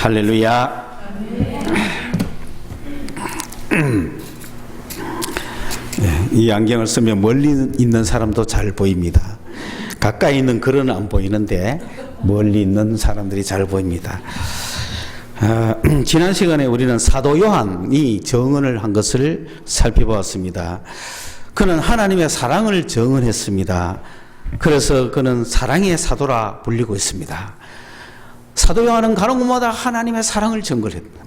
할렐루야. 이 안경을 쓰면 멀리 있는 사람도 잘 보입니다. 가까이 있는 글은 안 보이는데 멀리 있는 사람들이 잘 보입니다. 지난 시간에 우리는 사도 요한이 정언을 한 것을 살펴보았습니다. 그는 하나님의 사랑을 정언했습니다. 그래서 그는 사랑의 사도라 불리고 있습니다. 사도 요한은 가는 곳마다 하나님의 사랑을 전거했다.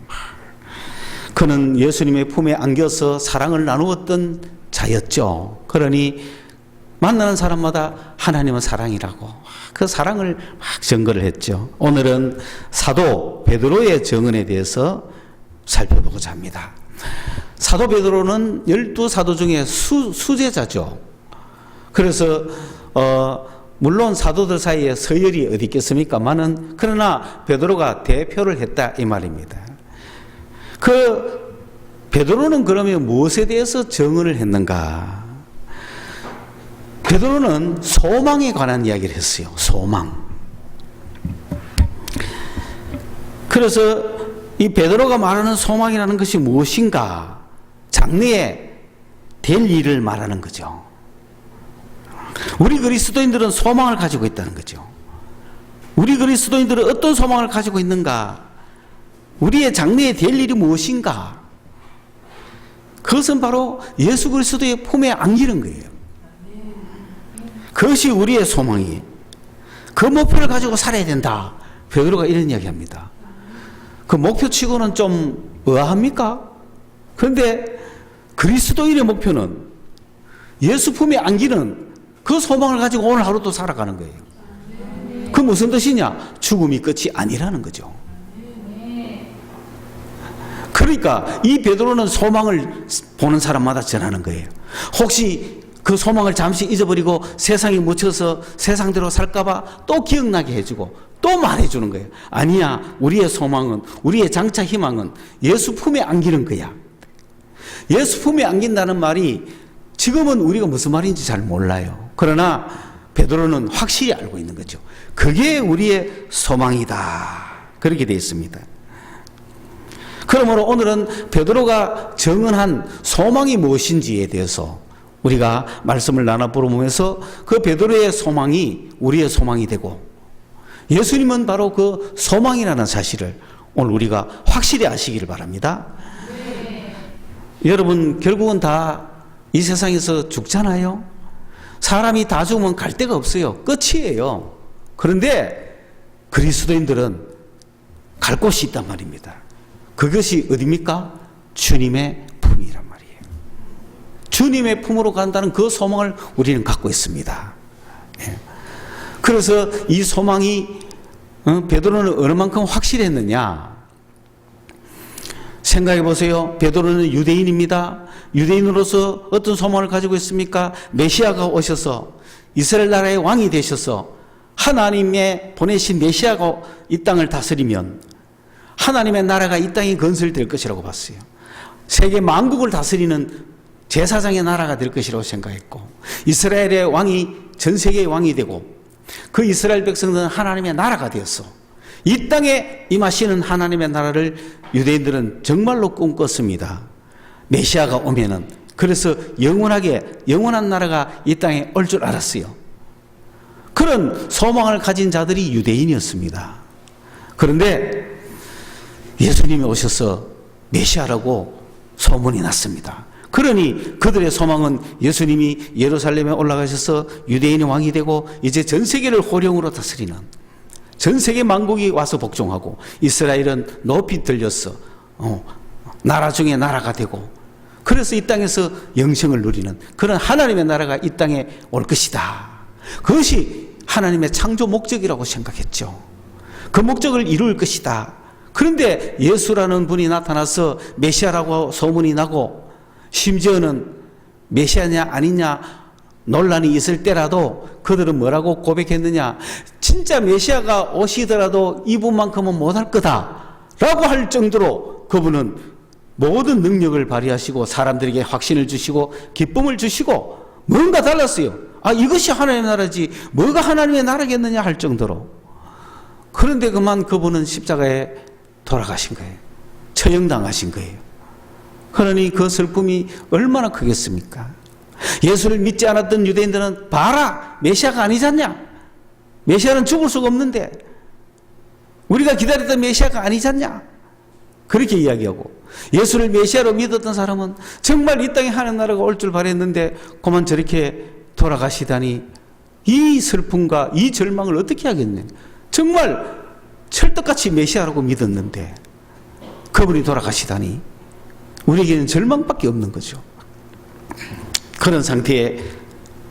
그는 예수님의 품에 안겨서 사랑을 나누었던 자였죠. 그러니 만나는 사람마다 하나님은 사랑이라고 그 사랑을 막 전거를 했죠. 오늘은 사도 베드로의 정언에 대해서 살펴보고자 합니다. 사도 베드로는 12사도 중에 수제자죠. 그래서 물론 사도들 사이에 서열이 어디 있겠습니까만은 그러나 베드로가 대표를 했다 이 말입니다. 그 베드로는 그러면 무엇에 대해서 정언을 했는가? 베드로는 소망에 관한 이야기를 했어요. 소망. 그래서 이 베드로가 말하는 소망이라는 것이 무엇인가? 장래에 될 일을 말하는 거죠. 우리 그리스도인들은 소망을 가지고 있다는 거죠. 우리 그리스도인들은 어떤 소망을 가지고 있는가? 우리의 장래에 될 일이 무엇인가? 그것은 바로 예수 그리스도의 품에 안기는 거예요. 그것이 우리의 소망이에요. 그 목표를 가지고 살아야 된다. 베드로가 이런 이야기합니다. 그 목표치고는 좀 의아합니까? 그런데 그리스도인의 목표는 예수 품에 안기는 그 소망을 가지고 오늘 하루도 살아가는 거예요. 그 무슨 뜻이냐? 죽음이 끝이 아니라는 거죠. 그러니까 이 베드로는 소망을 보는 사람마다 전하는 거예요. 혹시 그 소망을 잠시 잊어버리고 세상에 묻혀서 세상대로 살까봐 또 기억나게 해주고 또 말해주는 거예요. 아니야, 우리의 소망은, 우리의 장차 희망은 예수 품에 안기는 거야. 예수 품에 안긴다는 말이 지금은 우리가 무슨 말인지 잘 몰라요. 그러나 베드로는 확실히 알고 있는 거죠. 그게 우리의 소망이다. 그렇게 되어 있습니다. 그러므로 오늘은 베드로가 정언한 소망이 무엇인지에 대해서 우리가 말씀을 나눠보면서 그 베드로의 소망이 우리의 소망이 되고 예수님은 바로 그 소망이라는 사실을 오늘 우리가 확실히 아시기를 바랍니다. 여러분 결국은 다 이 세상에서 죽잖아요. 사람이 다 죽으면 갈 데가 없어요. 끝이에요. 그런데 그리스도인들은 갈 곳이 있단 말입니다. 그것이 어디입니까? 주님의 품이란 말이에요. 주님의 품으로 간다는 그 소망을 우리는 갖고 있습니다. 그래서 이 소망이 베드로는 어느 만큼 확실했느냐? 생각해 보세요. 베드로는 유대인입니다. 유대인으로서 어떤 소망을 가지고 있습니까? 메시아가 오셔서 이스라엘 나라의 왕이 되셔서 하나님의 보내신 메시아가 이 땅을 다스리면 하나님의 나라가 이 땅에 건설될 것이라고 봤어요. 세계 만국을 다스리는 제사장의 나라가 될 것이라고 생각했고 이스라엘의 왕이 전 세계의 왕이 되고 그 이스라엘 백성들은 하나님의 나라가 되었어. 이 땅에 임하시는 하나님의 나라를 유대인들은 정말로 꿈꿨습니다. 메시아가 오면은. 그래서 영원한 나라가 이 땅에 올 줄 알았어요. 그런 소망을 가진 자들이 유대인이었습니다. 그런데 예수님이 오셔서 메시아라고 소문이 났습니다. 그러니 그들의 소망은 예수님이 예루살렘에 올라가셔서 유대인의 왕이 되고 이제 전 세계를 호령으로 다스리는 전 세계 만국이 와서 복종하고 이스라엘은 높이 들려서 나라 중에 나라가 되고 그래서 이 땅에서 영생을 누리는 그런 하나님의 나라가 이 땅에 올 것이다. 그것이 하나님의 창조 목적이라고 생각했죠. 그 목적을 이룰 것이다. 그런데 예수라는 분이 나타나서 메시아라고 소문이 나고 심지어는 메시아냐 아니냐 논란이 있을 때라도 그들은 뭐라고 고백했느냐? 진짜 메시아가 오시더라도 이분만큼은 못할 거다라고 할 정도로 그분은 모든 능력을 발휘하시고 사람들에게 확신을 주시고 기쁨을 주시고 뭔가 달랐어요. 아, 이것이 하나님의 나라지 뭐가 하나님의 나라겠느냐 할 정도로. 그런데 그만 그분은 십자가에 돌아가신 거예요. 처형당하신 거예요. 그러니 그 슬픔이 얼마나 크겠습니까? 예수를 믿지 않았던 유대인들은 봐라, 메시아가 아니잖냐? 메시아는 죽을 수가 없는데 우리가 기다렸던 메시아가 아니잖냐? 그렇게 이야기하고, 예수를 메시아로 믿었던 사람은 정말 이 땅에 하는 나라가 올 줄 바랬는데 그만 저렇게 돌아가시다니, 이 슬픔과 이 절망을 어떻게 하겠네. 정말 철떡같이 메시아라고 믿었는데 그분이 돌아가시다니 우리에게는 절망밖에 없는 거죠. 그런 상태에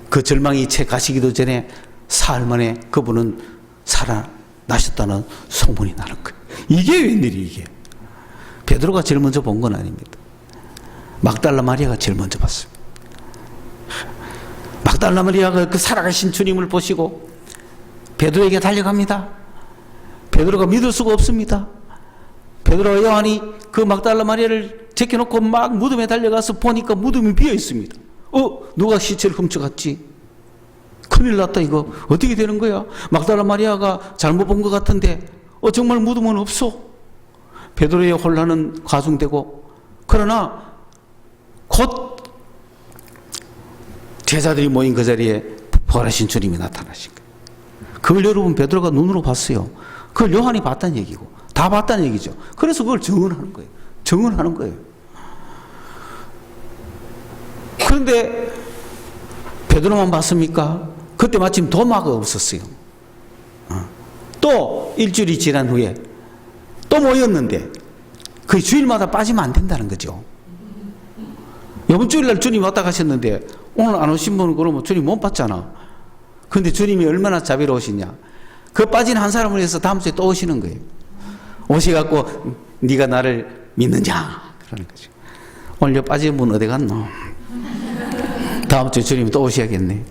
그 절망이 채 가시기도 전에 사흘 만에 그분은 살아나셨다는 소문이 나는 거예요. 이게 웬일이 이게. 베드로가 제일 먼저 본 건 아닙니다. 막달라 마리아가 제일 먼저 봤어요. 막달라 마리아가 그 살아가신 주님을 보시고 베드로에게 달려갑니다. 베드로가 믿을 수가 없습니다. 베드로와 요한이 그 막달라 마리아를 제껴놓고 막 무덤에 달려가서 보니까 무덤이 비어 있습니다. 누가 시체를 훔쳐갔지? 큰일 났다, 이거. 어떻게 되는 거야? 막달라 마리아가 잘못 본 것 같은데, 정말 무덤은 없어. 베드로의 혼란은 가중되고, 그러나 곧 제자들이 모인 그 자리에 부활하신 주님이 나타나신 거예요. 그걸 여러분 베드로가 눈으로 봤어요. 그걸 요한이 봤다는 얘기고, 다 봤다는 얘기죠. 그래서 그걸 증언하는 거예요. 증언하는 거예요. 그런데 베드로만 봤습니까? 그때 마침 도마가 없었어요. 또 일주일이 지난 후에 또 모였는데 그 주일마다 빠지면 안 된다는 거죠. 이번 주일날 주님 왔다 가셨는데 오늘 안 오신 분은 그러면 주님 못 봤잖아. 그런데 주님이 얼마나 자비로우시냐. 그 빠진 한 사람을 위해서 다음 주에 또 오시는 거예요. 오셔갖고 네가 나를 믿느냐 그러는 거죠. 오늘 빠진 분 어디 갔노? 다음 주에 주님이 또 오셔야겠네.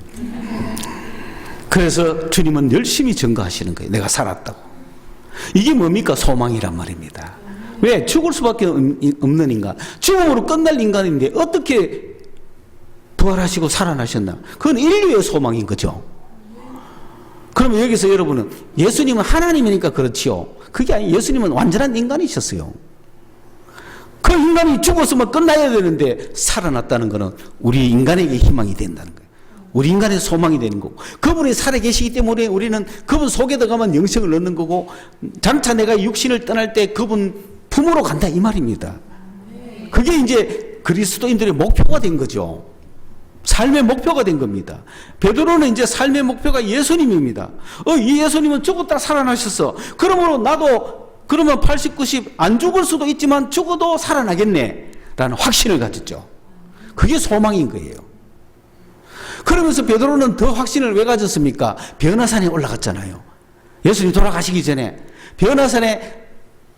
그래서 주님은 열심히 증거하시는 거예요. 내가 살았다고. 이게 뭡니까? 소망이란 말입니다. 왜? 죽을 수밖에 없는 인간, 죽음으로 끝날 인간인데 어떻게 부활하시고 살아나셨나? 그건 인류의 소망인 거죠. 그러면 여기서 여러분은 예수님은 하나님이니까 그렇지요. 그게 아니에요. 예수님은 완전한 인간이셨어요. 그 인간이 죽었으면 끝나야 되는데 살아났다는 것은 우리 인간에게 희망이 된다는 거예요. 우리 인간의 소망이 되는 거고, 그분이 살아계시기 때문에 우리는 그분 속에 들어가면 영생을 얻는 거고, 장차 내가 육신을 떠날 때 그분 품으로 간다 이 말입니다. 그게 이제 그리스도인들의 목표가 된 거죠. 삶의 목표가 된 겁니다. 베드로는 이제 삶의 목표가 예수님입니다. 이 예수님은 죽었다 살아나셨어. 그러므로 나도 그러면 80, 90 안 죽을 수도 있지만 죽어도 살아나겠네 라는 확신을 가졌죠. 그게 소망인 거예요. 그러면서 베드로는 더 확신을 왜 가졌습니까? 변화산에 올라갔잖아요. 예수님 돌아가시기 전에 변화산에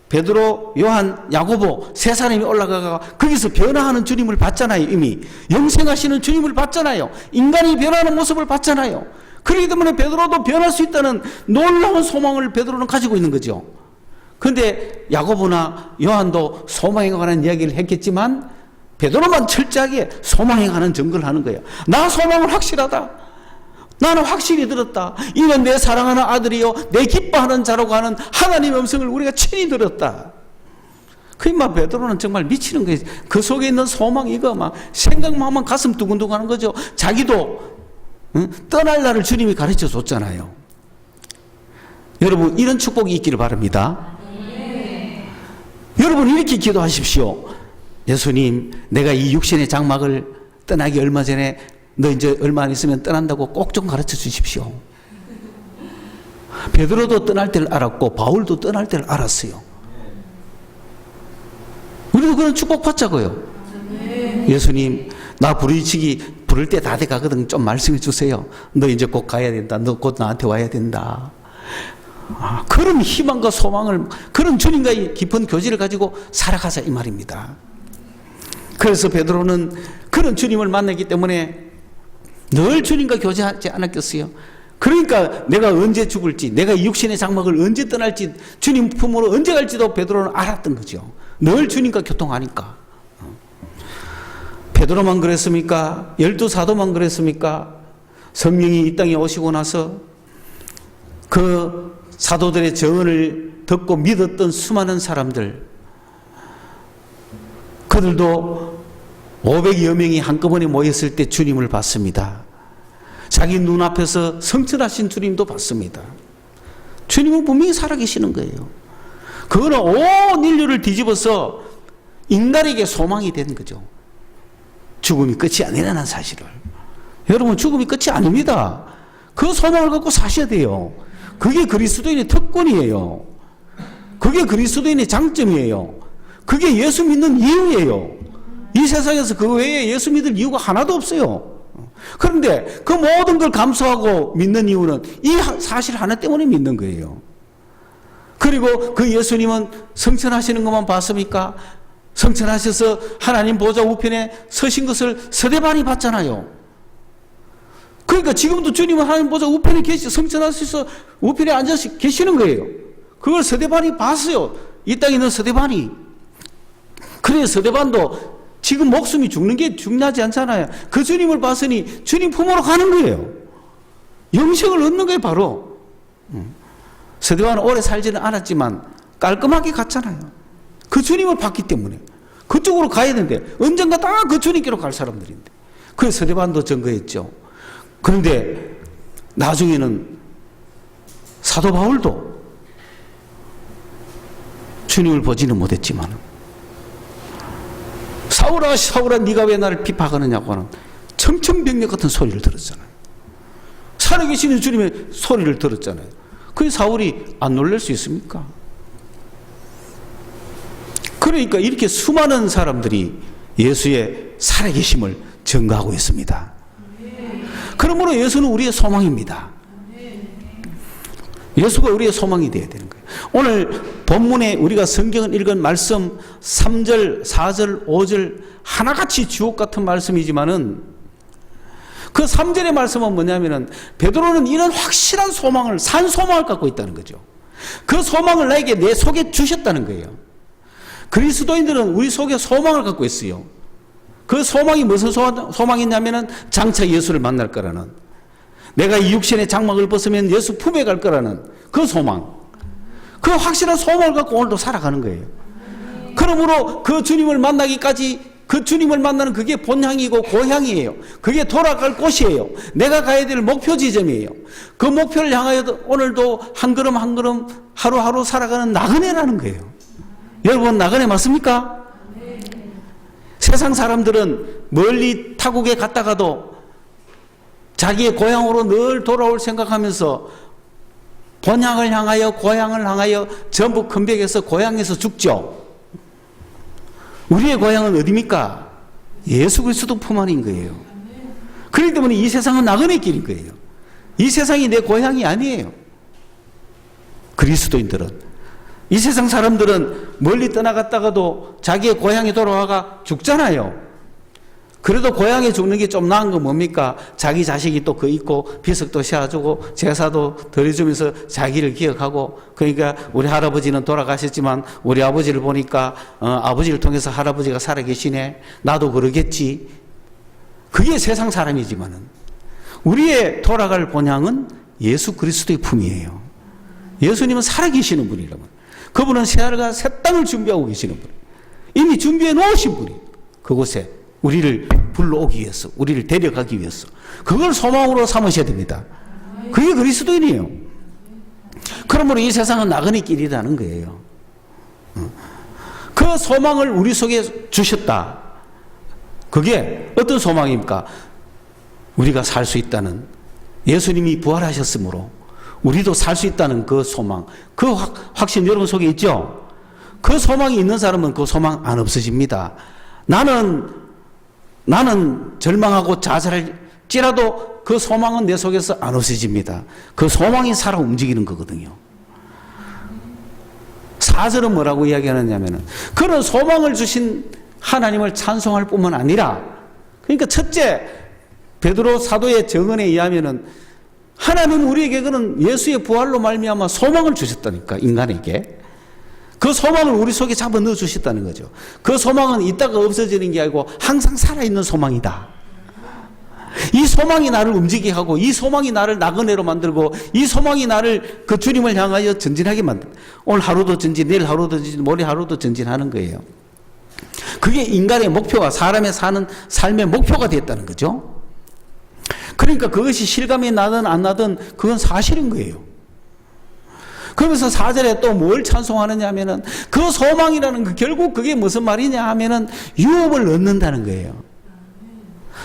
베드로, 요한, 야고보 세 사람이 올라가가 거기서 변화하는 주님을 봤잖아요. 이미 영생하시는 주님을 봤잖아요. 인간이 변하는 모습을 봤잖아요. 그렇기 때문에 베드로도 변할 수 있다는 놀라운 소망을 베드로는 가지고 있는 거죠. 그런데 야고보나 요한도 소망에 관한 이야기를 했겠지만 베드로만 철저하게 소망에 관한 증거를 하는 거예요. 나 소망은 확실하다. 나는 확실히 들었다. 이는 내 사랑하는 아들이요 내 기뻐하는 자라고 하는 하나님의 음성을 우리가 친히 들었다. 그러니까 베드로는 정말 미치는 거예요. 그 속에 있는 소망, 이거 막 생각만 하면 가슴 두근두근 하는 거죠. 자기도 떠날 날을 주님이 가르쳐 줬잖아요. 여러분 이런 축복이 있기를 바랍니다. 여러분 이렇게 기도하십시오. 예수님, 내가 이 육신의 장막을 떠나기 얼마 전에 너 이제 얼마 안 있으면 떠난다고 꼭 좀 가르쳐 주십시오. 베드로도 떠날 때를 알았고 바울도 떠날 때를 알았어요. 우리도 그런 축복 받자고요. 예수님, 나 부르시기 부를 때 다 돼 가거든. 좀 말씀해 주세요. 너 이제 곧 가야 된다. 너 곧 나한테 와야 된다. 그런 희망과 소망을, 그런 주님과의 깊은 교제를 가지고 살아가자 이 말입니다. 그래서 베드로는 그런 주님을 만나기 때문에 늘 주님과 교제하지 않았겠어요. 그러니까 내가 언제 죽을지, 내가 이 육신의 장막을 언제 떠날지, 주님 품으로 언제 갈지도 베드로는 알았던 거죠. 늘 주님과 교통하니까. 베드로만 그랬습니까? 12사도만 그랬습니까? 성령이 이 땅에 오시고 나서 그 사도들의 정언을 듣고 믿었던 수많은 사람들, 그들도 500여 명이 한꺼번에 모였을 때 주님을 봤습니다. 자기 눈앞에서 성천하신 주님도 봤습니다. 주님은 분명히 살아계시는 거예요. 그거는 온 인류를 뒤집어서 인간에게 소망이 된 거죠. 죽음이 끝이 아니라는 사실을. 여러분, 죽음이 끝이 아닙니다. 그 소망을 갖고 사셔야 돼요. 그게 그리스도인의 특권이에요. 그게 그리스도인의 장점이에요. 그게 예수 믿는 이유예요. 이 세상에서 그 외에 예수 믿을 이유가 하나도 없어요. 그런데 그 모든 걸 감수하고 믿는 이유는 이 사실 하나 때문에 믿는 거예요. 그리고 그 예수님은 성천하시는 것만 봤습니까? 성천하셔서 하나님 보좌 우편에 서신 것을 서대반이 봤잖아요. 그러니까 지금도 주님은 하나님 보좌 우편에 성천하셔서 우편에 앉아서 계시는 거예요. 그걸 서대반이 봤어요. 이 땅에 있는 서대반이. 그래서 서대반도 지금 목숨이 죽는 게 중요하지 않잖아요. 그 주님을 봤으니 주님 품으로 가는 거예요. 영생을 얻는 거예요, 바로. 서대반은 오래 살지는 않았지만 깔끔하게 갔잖아요. 그 주님을 봤기 때문에. 그쪽으로 가야 되는데 언젠가 다 그 주님께로 갈 사람들인데. 그래서 서대반도 증거했죠. 그런데 나중에는 사도 바울도 주님을 보지는 못했지만, 사울아 사울아 네가 왜 나를 핍박하느냐고 하는 청천벽력 같은 소리를 들었잖아요. 살아계시는 주님의 소리를 들었잖아요. 그 사울이 안 놀랄 수 있습니까? 그러니까 이렇게 수많은 사람들이 예수의 살아계심을 증거하고 있습니다. 그러므로 예수는 우리의 소망입니다. 예수가 우리의 소망이 되어야 되는 거예요. 오늘 본문에 우리가 성경을 읽은 말씀 3절, 4절, 5절 하나같이 주옥 같은 말씀이지만은 그 3절의 말씀은 뭐냐면은 베드로는 이런 확실한 소망을, 산 소망을 갖고 있다는 거죠. 그 소망을 나에게 내 속에 주셨다는 거예요. 그리스도인들은 우리 속에 소망을 갖고 있어요. 그 소망이 무슨 소망이냐면은 장차 예수를 만날 거라는, 내가 이 육신의 장막을 벗으면 예수 품에 갈 거라는 그 소망, 그 확실한 소망을 갖고 오늘도 살아가는 거예요. 그러므로 그 주님을 만나기까지, 그 주님을 만나는 그게 본향이고 고향이에요. 그게 돌아갈 곳이에요. 내가 가야 될 목표 지점이에요. 그 목표를 향하여 오늘도 한 걸음 한 걸음 하루하루 살아가는 나그네라는 거예요. 여러분, 나그네 맞습니까? 세상 사람들은 멀리 타국에 갔다가도 자기의 고향으로 늘 돌아올 생각하면서 본향을 향하여, 고향을 향하여 전부 큰벽에서 고향에서 죽죠. 우리의 고향은 어디입니까? 예수 그리스도 품 안인 거예요. 그렇기 때문에 이 세상은 나그네 길인 거예요. 이 세상이 내 고향이 아니에요. 그리스도인들은, 이 세상 사람들은 멀리 떠나갔다가도 자기의 고향에 돌아와가 죽잖아요. 그래도 고향에 죽는 게 좀 나은 건 뭡니까? 자기 자식이 또 그 있고 비석도 씌워주고 제사도 드려주면서 자기를 기억하고, 그러니까 우리 할아버지는 돌아가셨지만 우리 아버지를 보니까 아버지를 통해서 할아버지가 살아계시네, 나도 그러겠지. 그게 세상 사람이지만은 우리의 돌아갈 본향은 예수 그리스도의 품이에요. 예수님은 살아계시는 분이라면, 그분은 새하늘과 새 땅을 준비하고 계시는 분, 이미 준비해 놓으신 분이 그곳에 우리를 불러오기 위해서, 우리를 데려가기 위해서 그걸 소망으로 삼으셔야 됩니다. 그게 그리스도인이에요. 그러므로 이 세상은 나그네 길이라는 거예요. 그 소망을 우리 속에 주셨다. 그게 어떤 소망입니까? 우리가 살 수 있다는, 예수님이 부활하셨으므로 우리도 살 수 있다는 그 소망, 그 확신 여러분 속에 있죠? 그 소망이 있는 사람은 그 소망 안 없어집니다. 나는 절망하고 자살할지라도 그 소망은 내 속에서 안 없어집니다. 그 소망이 살아 움직이는 거거든요. 4절은 뭐라고 이야기하느냐면은, 그런 소망을 주신 하나님을 찬송할 뿐만 아니라, 그러니까 첫째, 베드로 사도의 증언에 의하면은 하나님 우리에게 그는 예수의 부활로 말미암아 소망을 주셨다니까, 인간에게. 그 소망을 우리 속에 잡아 넣어 주셨다는 거죠. 그 소망은 있다가 없어지는 게 아니고 항상 살아있는 소망이다. 이 소망이 나를 움직이게 하고, 이 소망이 나를 나그네로 만들고, 이 소망이 나를 그 주님을 향하여 전진하게 만든다. 오늘 하루도 전진, 내일 하루도 전진, 모레 하루도 전진하는 거예요. 그게 인간의 목표와 사람의 사는 삶의 목표가 됐다는 거죠. 그러니까 그것이 실감이 나든 안 나든 그건 사실인 거예요. 그러면서 4절에 또 뭘 찬송하느냐 하면은, 그 소망이라는 그 결국 그게 무슨 말이냐 하면은 유업을 얻는다는 거예요.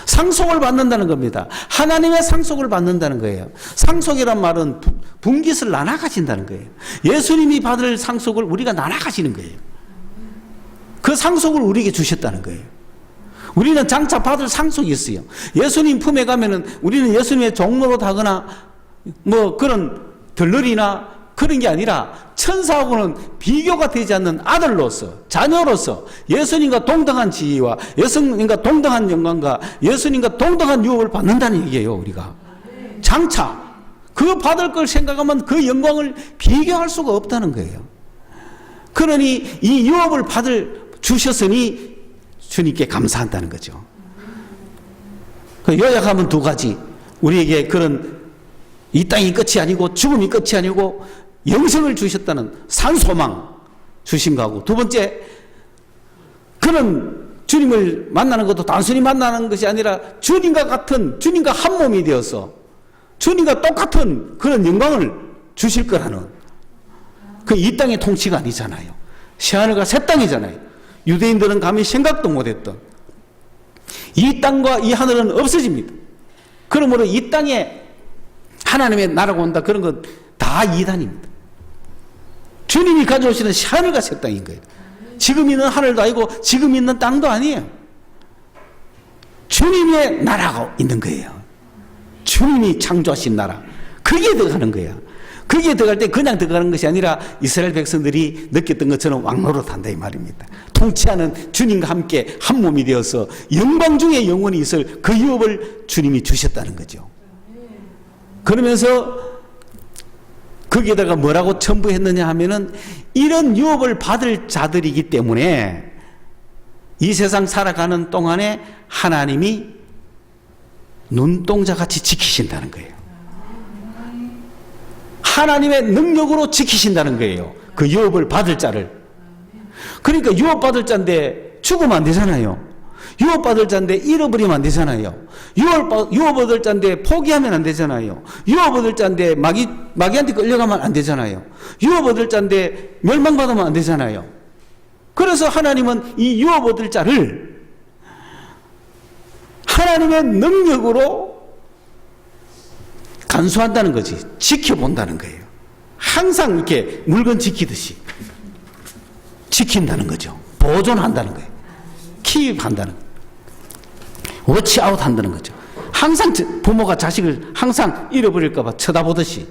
상속을 받는다는 겁니다. 하나님의 상속을 받는다는 거예요. 상속이란 말은 분깃을 나눠 가진다는 거예요. 예수님이 받을 상속을 우리가 나눠 가지는 거예요. 그 상속을 우리에게 주셨다는 거예요. 우리는 장차 받을 상속이 있어요. 예수님 품에 가면은 우리는 예수님의 종로로 다거나 뭐 그런 들러리나 그런 게 아니라 천사하고는 비교가 되지 않는 아들로서, 자녀로서 예수님과 동등한 지위와 예수님과 동등한 영광과 예수님과 동등한 유업을 받는다는 얘기예요. 우리가 장차 그 받을 걸 생각하면 그 영광을 비교할 수가 없다는 거예요. 그러니 이 유업을 주셨으니 주님께 감사한다는 거죠. 요약하면 두 가지. 우리에게 그런 이 땅이 끝이 아니고 죽음이 끝이 아니고 영생을 주셨다는 산소망 주신 거하고, 두 번째, 그는 주님을 만나는 것도 단순히 만나는 것이 아니라 주님과 같은, 주님과 한 몸이 되어서 주님과 똑같은 그런 영광을 주실 거라는, 그 이 땅의 통치가 아니잖아요. 새하늘과 새 땅이잖아요. 유대인들은 감히 생각도 못했던 이 땅과 이 하늘은 없어집니다. 그러므로 이 땅에 하나님의 나라가 온다, 그런 건 다 이단입니다. 주님이 가져오시는 하늘과 새 땅인 거예요. 지금 있는 하늘도 아니고 지금 있는 땅도 아니에요. 주님의 나라가 있는 거예요. 주님이 창조하신 나라, 거기에 들어가는 거예요. 거기에 들어갈 때 그냥 들어가는 것이 아니라 이스라엘 백성들이 느꼈던 것처럼 왕노릇한다 이 말입니다. 통치하는 주님과 함께 한 몸이 되어서 영광 중에 영원히 있을 그 유업을 주님이 주셨다는 거죠. 그러면서 거기에다가 뭐라고 첨부했느냐 하면은, 이런 유업을 받을 자들이기 때문에 이 세상 살아가는 동안에 하나님이 눈동자같이 지키신다는 거예요. 하나님의 능력으로 지키신다는 거예요. 그 유업을 받을 자를. 그러니까 유업 받을 자인데 죽으면 안 되잖아요. 유업 받을 자인데 잃어버리면 안 되잖아요. 유업 얻을 자인데 포기하면 안 되잖아요. 유업 얻을 자인데 마귀한테 끌려가면 안 되잖아요. 유업 얻을 자인데 멸망받으면 안 되잖아요. 그래서 하나님은 이 유업 얻을 자를 하나님의 능력으로 간수한다는 거지. 지켜본다는 거예요. 항상 이렇게 물건 지키듯이 지킨다는 거죠. 보존한다는 거예요. 킵한다는 거예요. 워치아웃 한다는 거죠. 항상 부모가 자식을 항상 잃어버릴까 봐 쳐다보듯이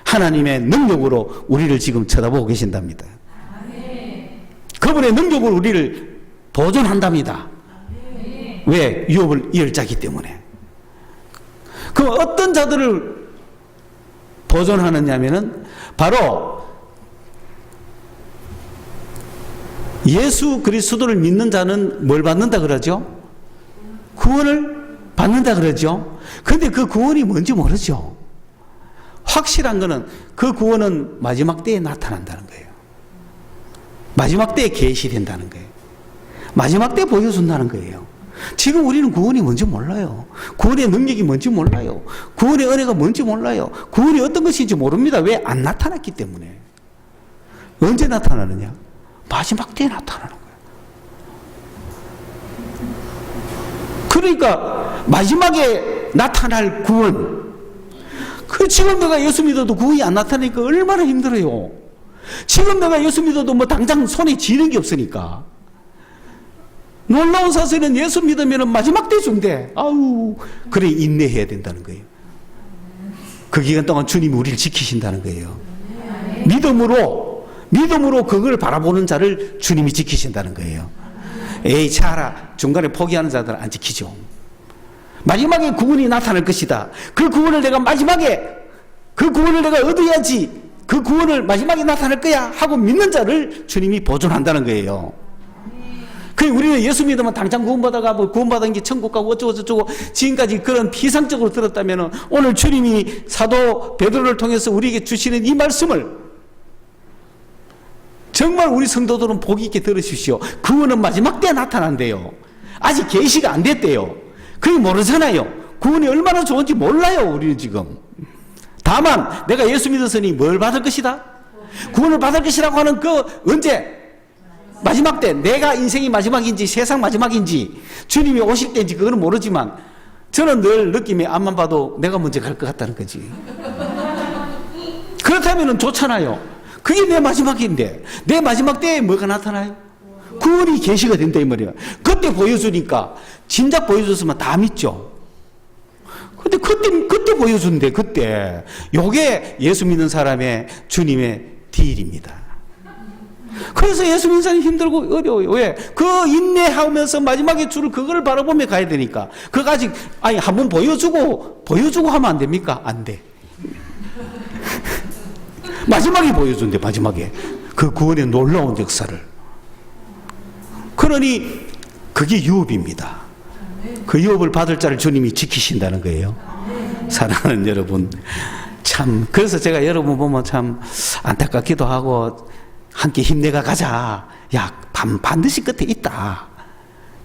하나님의 능력으로 우리를 지금 쳐다보고 계신답니다. 그분의 능력으로 우리를 보존한답니다. 왜? 유업을 이을 자기 때문에. 그럼 어떤 자들을 보존하느냐면은 바로 예수 그리스도를 믿는 자는 뭘 받는다 그러죠? 구원을 받는다 그러죠. 그런데 그 구원이 뭔지 모르죠. 확실한 거는 그 구원은 마지막 때에 나타난다는 거예요. 마지막 때에 계시된다는 거예요. 마지막 때에 보여준다는 거예요. 지금 우리는 구원이 뭔지 몰라요. 구원의 능력이 뭔지 몰라요. 구원의 은혜가 뭔지 몰라요. 구원이 어떤 것인지 모릅니다. 왜? 안 나타났기 때문에. 언제 나타나느냐? 마지막 때에 나타나는 거예요. 그러니까 마지막에 나타날 구원, 그 지금 내가 예수 믿어도 구원이 안 나타나니까 얼마나 힘들어요. 지금 내가 예수 믿어도 뭐 당장 손에 쥐는 게 없으니까. 놀라운 사실은 예수 믿으면 마지막 때 준대. 아우, 그래 인내해야 된다는 거예요. 그 기간 동안 주님이 우리를 지키신다는 거예요. 믿음으로 그걸 바라보는 자를 주님이 지키신다는 거예요. 에이 차라, 중간에 포기하는 자들은 안 지키죠. 마지막에 구원이 나타날 것이다. 그 구원을 내가 얻어야지, 그 구원을 마지막에 나타날 거야 하고 믿는 자를 주님이 보존한다는 거예요. 우리는 예수 믿으면 당장 구원받아가 뭐 구원받은 게 천국 가고 어쩌고 지금까지 그런 피상적으로 들었다면 오늘 주님이 사도 베드로를 통해서 우리에게 주시는 이 말씀을 정말 우리 성도들은 복 있게 들으십시오. 구원은 마지막 때에 나타난대요. 아직 계시가 안 됐대요. 그게 모르잖아요. 구원이 얼마나 좋은지 몰라요. 우리는 지금. 다만 내가 예수 믿었으니 뭘 받을 것이다? 구원을 받을 것이라고 하는 그 언제? 마지막 때, 내가 인생이 마지막인지 세상 마지막인지 주님이 오실 때인지 그거는 모르지만 저는 늘 느낌에 앞만 봐도 내가 먼저 갈 것 같다는 거지. 그렇다면 좋잖아요. 그게 내 마지막인데 내 마지막 때에 뭐가 나타나요? 구원이 계시가 된다 이 말이야. 그때 보여주니까 진작 보여줬으면 다 믿죠. 근데 그때 보여준대. 그때 요게 예수 믿는 사람의 주님의 딜입니다. 그래서 예수 믿는 사람이 힘들고 어려워요. 왜? 그 인내하면서 마지막에 주를 그거를 바라보며 가야 되니까. 그거 아직 한번 보여주고 하면 안 됩니까? 안 돼. 마지막에 보여준대. 마지막에 그 구원의 놀라운 역사를. 그러니 그게 유업입니다. 그 유업을 받을 자를 주님이 지키신다는 거예요. 사랑하는 여러분, 참 그래서 제가 여러분 보면 참 안타깝기도 하고 함께 힘내가 가자. 야, 반드시 끝에 있다.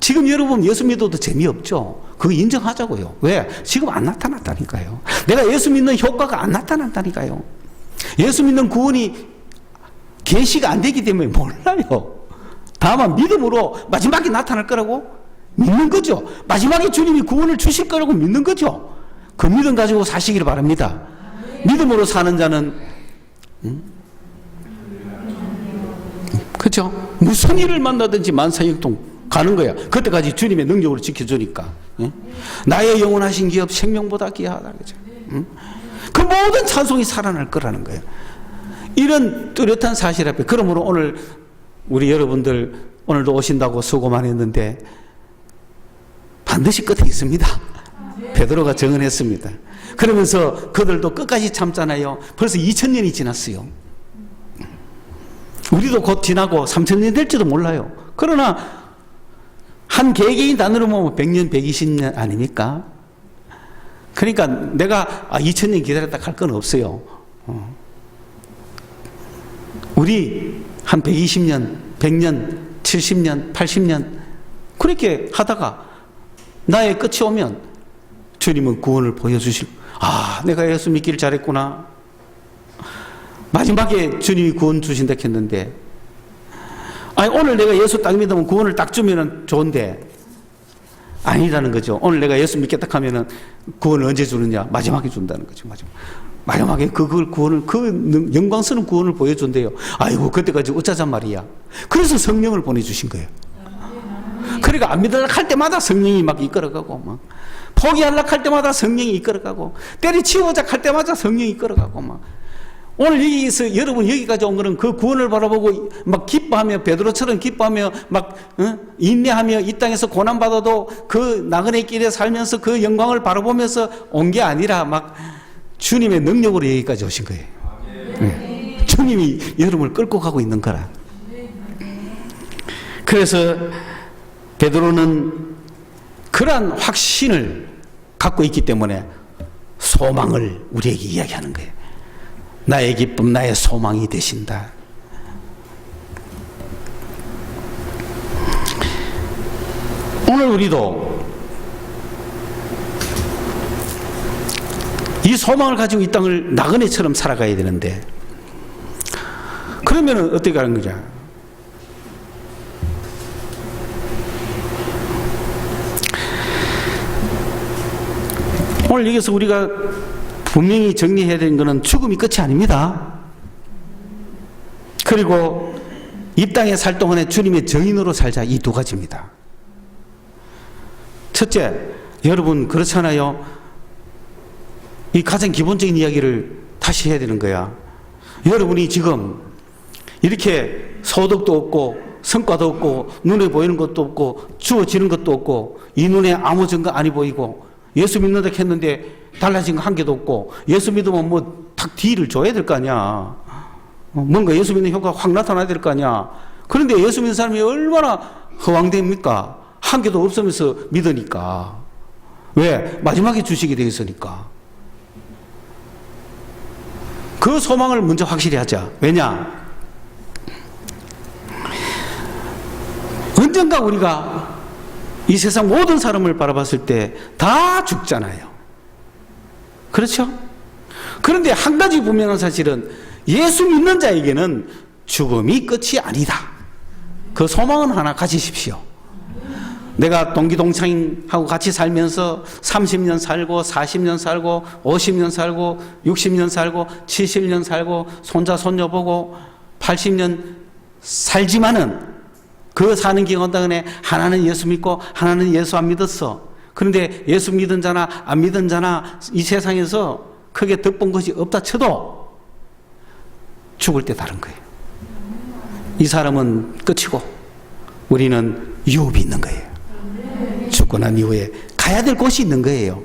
지금 여러분 예수 믿어도 재미없죠? 그거 인정하자고요. 왜? 지금 안 나타났다니까요. 내가 예수 믿는 효과가 안 나타났다니까요. 예수 믿는 구원이 계시가 안 되기 때문에 몰라요. 다만 믿음으로 마지막에 나타날 거라고 믿는 거죠. 마지막에 주님이 구원을 주실 거라고 믿는 거죠. 그 믿음 가지고 사시기를 바랍니다. 믿음으로 사는 자는 그렇죠? 무슨 일을 만나든지 만사형통 가는 거야. 그때까지 주님의 능력으로 지켜주니까. 나의 영원하신 기업 생명보다 귀하다. 그죠? 그 모든 찬송이 살아날 거라는 거예요. 이런 뚜렷한 사실 앞에 그러므로 오늘 우리 여러분들 오늘도 오신다고 수고 많이 했는데 반드시 끝에 있습니다. 베드로가 증언했습니다. 그러면서 그들도 끝까지 참잖아요. 벌써 2000년이 지났어요. 우리도 곧 지나고 3000년 될지도 몰라요. 그러나 한 개개인 단위로 보면 100년, 120년 아닙니까? 그러니까 내가 2000년 기다렸다 갈 건 없어요. 우리 한 120년, 100년, 70년, 80년 그렇게 하다가 나의 끝이 오면 주님은 구원을 보여주실. 내가 예수 믿기를 잘했구나. 마지막에 주님이 구원 주신다 했는데 오늘 내가 예수 딱 믿으면 구원을 딱 주면 좋은데 아니라는 거죠. 오늘 내가 예수 믿겠다 하면은 구원을 언제 주느냐? 마지막에 준다는 거죠. 마지막에 그걸 구원을, 그 영광스러운 구원을 보여준대요. 아이고, 그때까지 어쩌잔 말이야. 그래서 성령을 보내주신 거예요. 그러니까 안 믿으려고 할 때마다 성령이 막 이끌어가고, 막 포기하려고 할 때마다 성령이 이끌어가고, 때리치우자 할 때마다 성령이 이끌어가고, 막. 오늘 여기서 여러분 여기까지 온 거는 그 구원을 바라보고 막 기뻐하며 베드로처럼 기뻐하며 막 인내하며 이 땅에서 고난받아도 그 나그네 길에 살면서 그 영광을 바라보면서 온 게 아니라 막 주님의 능력으로 여기까지 오신 거예요. 주님이 여러분을 끌고 가고 있는 거라. 그래서 베드로는 그러한 확신을 갖고 있기 때문에 소망을 우리에게 이야기하는 거예요. 나의 기쁨, 나의 소망이 되신다. 오늘 우리도 이 소망을 가지고 이 땅을 나그네처럼 살아가야 되는데 그러면 어떻게 하는 거냐? 오늘 여기서 우리가 분명히 정리해야 되는 것은 죽음이 끝이 아닙니다. 그리고 이 땅에 살 동안에 주님의 증인으로 살자, 이 두 가지입니다. 첫째, 여러분 그렇잖아요. 이 가장 기본적인 이야기를 다시 해야 되는 거야. 여러분이 지금 이렇게 소득도 없고 성과도 없고 눈에 보이는 것도 없고 주어지는 것도 없고 이 눈에 아무 증거 아니 보이고 예수 믿는다 했는데 달라진 거 한 개도 없고 예수 믿으면 뭐 탁 뒤를 줘야 될 거 아니야. 뭔가 예수 믿는 효과가 확 나타나야 될 거 아니야. 그런데 예수 믿는 사람이 얼마나 허황됩니까? 한 개도 없으면서 믿으니까. 왜? 마지막에 주식이 되어 있으니까. 그 소망을 먼저 확실히 하자. 왜냐? 언젠가 우리가 이 세상 모든 사람을 바라봤을 때 다 죽잖아요. 그렇죠? 그런데 한 가지 분명한 사실은 예수 믿는 자에게는 죽음이 끝이 아니다. 그 소망은 하나 가지십시오. 내가 동기동창하고 같이 살면서 30년 살고 40년 살고 50년 살고 60년 살고 70년 살고 손자 손녀 보고 80년 살지만은 그 사는 기간 동안에 하나는 예수 믿고 하나는 예수 안 믿었어. 그런데 예수 믿은 자나 안 믿은 자나 이 세상에서 크게 덕본 것이 없다 쳐도 죽을 때 다른 거예요. 이 사람은 끝이고 우리는 유업이 있는 거예요. 죽고 난 이후에 가야 될 곳이 있는 거예요.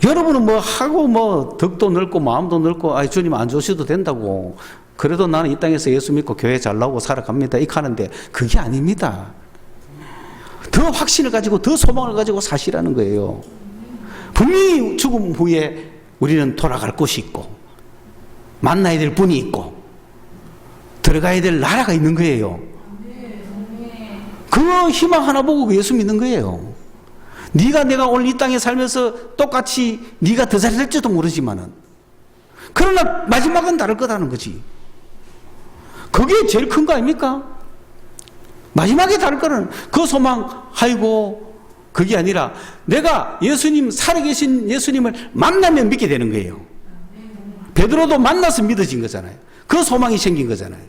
여러분은 뭐 하고 뭐 덕도 넓고 마음도 넓고 아 주님 안 좋으셔도 된다고 그래도 나는 이 땅에서 예수 믿고 교회 잘 나오고 살아갑니다 이렇게 하는데 그게 아닙니다. 더 확신을 가지고 더 소망을 가지고 사시라는 거예요. 분명히 죽음 후에 우리는 돌아갈 곳이 있고 만나야 될 분이 있고 들어가야 될 나라가 있는 거예요. 그 희망 하나 보고 예수 믿는 거예요. 내가 오늘 이 땅에 살면서 똑같이 네가 더 잘될지도 모르지만은 그러나 마지막은 다를 거다는 거지. 그게 제일 큰 거 아닙니까? 마지막에 다를 거는 그 소망, 아이고 그게 아니라 내가 예수님 살아계신 예수님을 만나면 믿게 되는 거예요. 베드로도 만나서 믿어진 거잖아요. 그 소망이 생긴 거잖아요.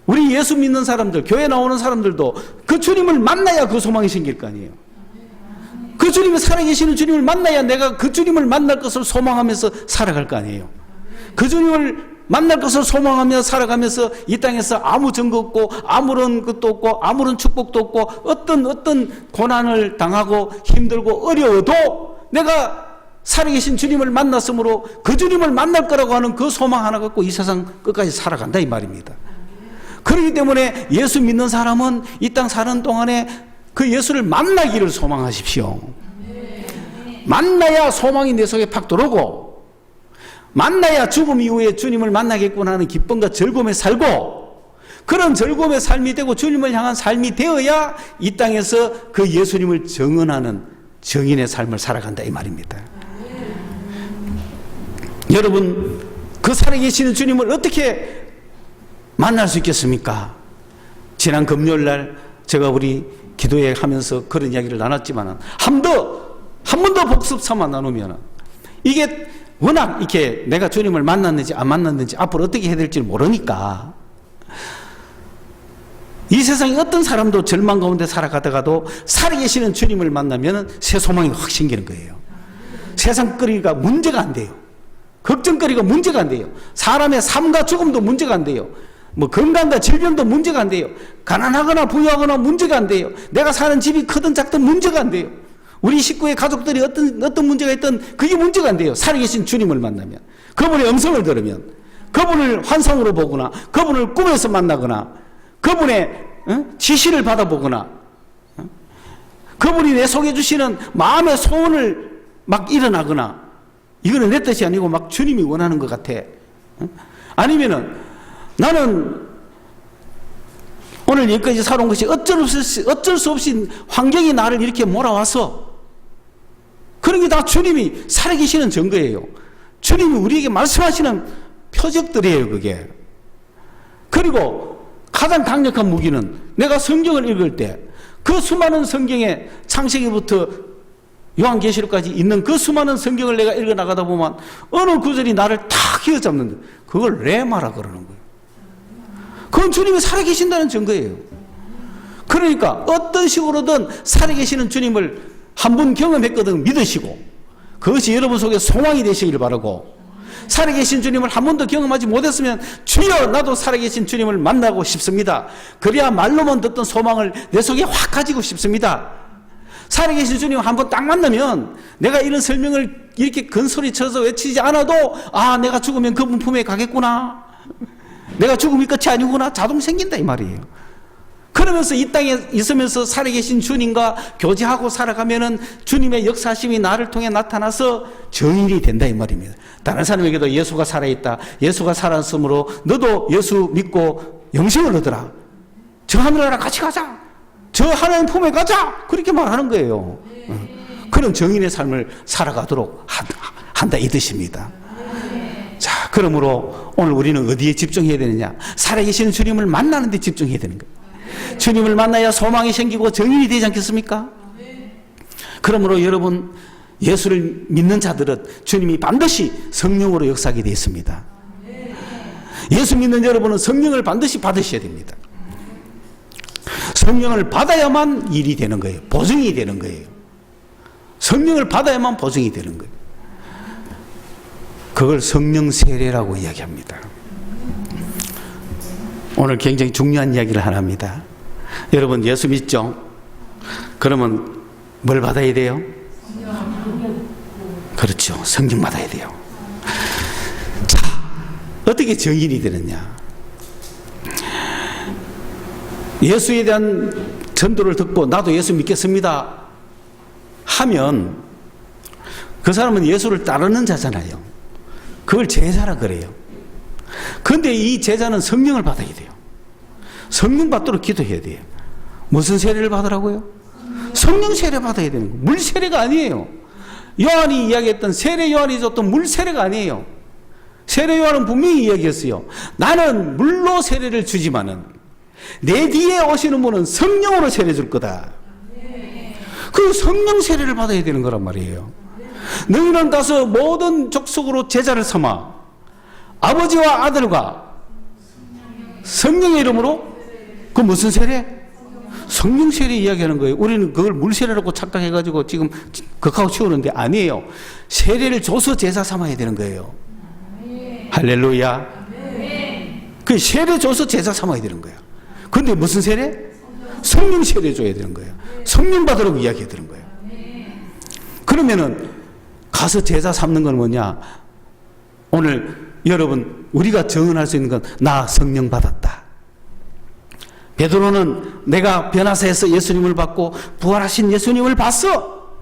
우리 예수 믿는 사람들, 교회 나오는 사람들도 그 주님을 만나야 그 소망이 생길 거 아니에요. 그 주님이 살아계시는 주님을 만나야 내가 그 주님을 만날 것을 소망하면서 살아갈 거 아니에요. 그 주님을 만날 것을 소망하며 살아가면서 이 땅에서 아무 증거 없고 아무런 것도 없고 아무런 축복도 없고 어떤 고난을 당하고 힘들고 어려워도 내가 살아계신 주님을 만났으므로 그 주님을 만날 거라고 하는 그 소망 하나 갖고 이 세상 끝까지 살아간다 이 말입니다. 그렇기 때문에 예수 믿는 사람은 이 땅 사는 동안에 그 예수를 만나기를 소망하십시오. 만나야 소망이 내 속에 팍 들어오고 만나야 죽음 이후에 주님을 만나겠구나 하는 기쁨과 즐거움에 살고 그런 즐거움의 삶이 되고 주님을 향한 삶이 되어야 이 땅에서 그 예수님을 증언하는 증인의 삶을 살아간다 이 말입니다. 여러분 그 살아계시는 주님을 어떻게 만날 수 있겠습니까? 지난 금요일날 제가 우리 기도회 하면서 그런 이야기를 나눴지만 한 번 더 복습 삼아 나누면 이게 워낙 이렇게 내가 주님을 만났는지 안 만났는지 앞으로 어떻게 해야 될지 모르니까 이 세상에 어떤 사람도 절망 가운데 살아가다가도 살아계시는 주님을 만나면 새 소망이 확 생기는 거예요. 세상거리가 문제가 안 돼요. 걱정거리가 문제가 안 돼요. 사람의 삶과 죽음도 문제가 안 돼요. 뭐 건강과 질병도 문제가 안 돼요. 가난하거나 부유하거나 문제가 안 돼요. 내가 사는 집이 크든 작든 문제가 안 돼요. 우리 식구의 가족들이 어떤 문제가 있든 그게 문제가 안 돼요. 살아계신 주님을 만나면 그분의 음성을 들으면 그분을 환상으로 보거나 그분을 꿈에서 만나거나 그분의 지시를 받아보거나 그분이 내 속에 주시는 마음의 소원을 막 일어나거나 이거는 내 뜻이 아니고 막 주님이 원하는 것 같아. 아니면은 나는 오늘 여기까지 살아온 것이 어쩔 수 없이 환경이 나를 이렇게 몰아와서 그런 게 다 주님이 살아계시는 증거예요. 주님이 우리에게 말씀하시는 표적들이에요, 그게. 그리고 가장 강력한 무기는 내가 성경을 읽을 때 그 수많은 성경에 창세기부터 요한계시록까지 있는 그 수많은 성경을 내가 읽어나가다 보면 어느 구절이 나를 탁 휘어잡는데 그걸 레마라 그러는 거예요. 그건 주님이 살아계신다는 증거예요. 그러니까 어떤 식으로든 살아계시는 주님을 한 번 경험했거든 믿으시고 그것이 여러분 속에 소망이 되시길 바라고 살아계신 주님을 한 번도 경험하지 못했으면 주여 나도 살아계신 주님을 만나고 싶습니다. 그래야 말로만 듣던 소망을 내 속에 확 가지고 싶습니다. 살아계신 주님을 한 번 딱 만나면 내가 이런 설명을 이렇게 큰소리 쳐서 외치지 않아도 아 내가 죽으면 그분 품에 가겠구나 내가 죽음이 끝이 아니구나 자동 생긴다 이 말이에요. 그러면서 이 땅에 있으면서 살아계신 주님과 교제하고 살아가면은 주님의 역사심이 나를 통해 나타나서 증인이 된다 이 말입니다. 다른 사람에게도 예수가 살아있다, 예수가 살았으므로 너도 예수 믿고 영생을 얻으라, 저 하늘나라 같이 가자, 저 하나님 품에 가자, 그렇게 말하는 거예요. 그런 증인의 삶을 살아가도록 한다 이 뜻입니다. 자, 그러므로 오늘 우리는 어디에 집중해야 되느냐? 살아계신 주님을 만나는 데 집중해야 되는 거예요. 주님을 만나야 소망이 생기고 정인이 되지 않겠습니까? 그러므로 여러분, 예수를 믿는 자들은 주님이 반드시 성령으로 역사하게 되어 있습니다. 예수 믿는 여러분은 성령을 반드시 받으셔야 됩니다. 성령을 받아야만 일이 되는 거예요. 보증이 되는 거예요. 성령을 받아야만 보증이 되는 거예요. 그걸 성령 세례라고 이야기합니다. 오늘 굉장히 중요한 이야기를 하나 합니다. 여러분 예수 믿죠? 그러면 뭘 받아야 돼요? 그렇죠. 성령 받아야 돼요. 자, 어떻게 증인이 되느냐? 예수에 대한 전도를 듣고 나도 예수 믿겠습니다 하면 그 사람은 예수를 따르는 자잖아요. 그걸 제자라 그래요. 그런데 이 제자는 성령을 받아야 돼요. 성령 받도록 기도해야 돼요. 무슨 세례를 받으라고요? 성령 세례 받아야 되는 거예요. 물 세례가 아니에요. 요한이 이야기했던 세례 요한이 줬던 물 세례가 아니에요. 세례 요한은 분명히 이야기했어요. 나는 물로 세례를 주지만은 내 뒤에 오시는 분은 성령으로 세례 줄 거다. 그 성령 세례를 받아야 되는 거란 말이에요. 너희는 가서 모든 족속으로 제자를 삼아 아버지와 아들과 성령의 이름으로. 그 무슨 세례? 성령 세례 이야기하는 거예요. 우리는 그걸 물 세례라고 착각해가지고 지금 극하고 치우는데 아니에요. 세례를 줘서 제자 삼아야 되는 거예요. 할렐루야. 그 세례 줘서 제자 삼아야 되는 거예요. 그런데 무슨 세례? 성령 세례 줘야 되는 거예요. 성령 받으라고 이야기해야 되는 거예요. 그러면은 가서 제자 삼는 건 뭐냐? 오늘 여러분 우리가 증언할 수 있는 건 나 성령 받았다. 베드로는 내가 변화사에서 예수님을 받고 부활하신 예수님을 봤어.